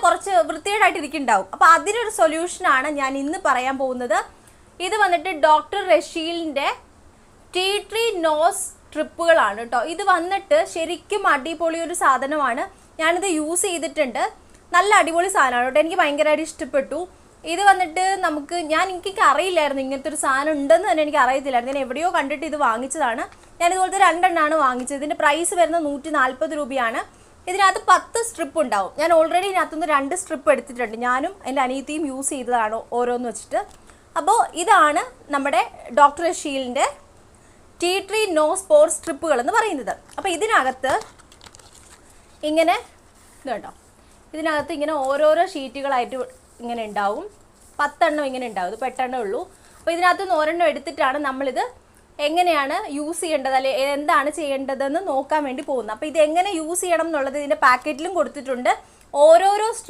കുറച്ച് വൃത്തികേടായിട്ടിരിക്കുന്നുണ്ടാവും. അപ്പോൾ അതിനൊരു സൊല്യൂഷനാണ് ഞാൻ ഇന്ന് പറയാൻ പോകുന്നത്. ഇത് വന്നിട്ട് ഡോക്ടർ റഷീലിൻ്റെ ടീ ട്രീ നോസ് സ്ട്രിപ്പുകളാണ് കേട്ടോ. ഇത് വന്നിട്ട് ശരിക്കും അടിപൊളി ഒരു സാധനമാണ്. ഞാനിത് യൂസ് ചെയ്തിട്ടുണ്ട്. നല്ല അടിപൊളി സാധനമാണ് കേട്ടോ. എനിക്ക് ഭയങ്കരമായിട്ട് ഇഷ്ടപ്പെട്ടു. ഇത് വന്നിട്ട് എനിക്ക് അറിയില്ലായിരുന്നു ഇങ്ങനത്തെ ഒരു സാധനം ഉണ്ടെന്ന് തന്നെ എനിക്ക് അറിയത്തില്ലായിരുന്നു. ഞാൻ എവിടെയോ കണ്ടിട്ട് ഇത് വാങ്ങിച്ചതാണ്. ഞാനിതുപോലത്തെ 2 എണ്ണമാണ് വാങ്ങിച്ചത്. ഇതിൻ്റെ പ്രൈസ് വരുന്നത് 140 രൂപയാണ്. ഇതിനകത്ത് 10 സ്ട്രിപ്പ് ഉണ്ടാവും. ഞാൻ ഓൾറെഡി ഇതിനകത്തുനിന്ന് 2 സ്ട്രിപ്പ് എടുത്തിട്ടുണ്ട്. ഞാനും എൻ്റെ അനിയത്തിയും യൂസ് ചെയ്തതാണ് ഓരോന്ന് വെച്ചിട്ട്. അപ്പോൾ ഇതാണ് നമ്മുടെ ഡോക്ടർ റഷീലിൻ്റെ ടീ ട്രീ നോസ് പോർ സ്ട്രിപ്പുകൾ എന്ന് പറയുന്നത്. അപ്പോൾ ഇതിനകത്ത് ഇങ്ങനെ ഇതുണ്ടോ, ഇതിനകത്ത് ഇങ്ങനെ ഓരോരോ ഷീറ്റുകളായിട്ട് ഇങ്ങനെ ഉണ്ടാവും. 10 എണ്ണം ഇങ്ങനെ ഉണ്ടാവും. ഇത് 8 എണ്ണേ ഉള്ളൂ. അപ്പോൾ ഇതിനകത്തുനിന്ന് 1 എണ്ണം എടുത്തിട്ടാണ് നമ്മളിത് എങ്ങനെയാണ് യൂസ് ചെയ്യേണ്ടത്, അല്ലെ എന്താണ് ചെയ്യേണ്ടതെന്ന് നോക്കാൻ വേണ്ടി പോകുന്നത്. അപ്പോൾ ഇത് എങ്ങനെ യൂസ് ചെയ്യണം എന്നുള്ളത് ഇതിൻ്റെ പാക്കറ്റിലും കൊടുത്തിട്ടുണ്ട്. ഓരോരോ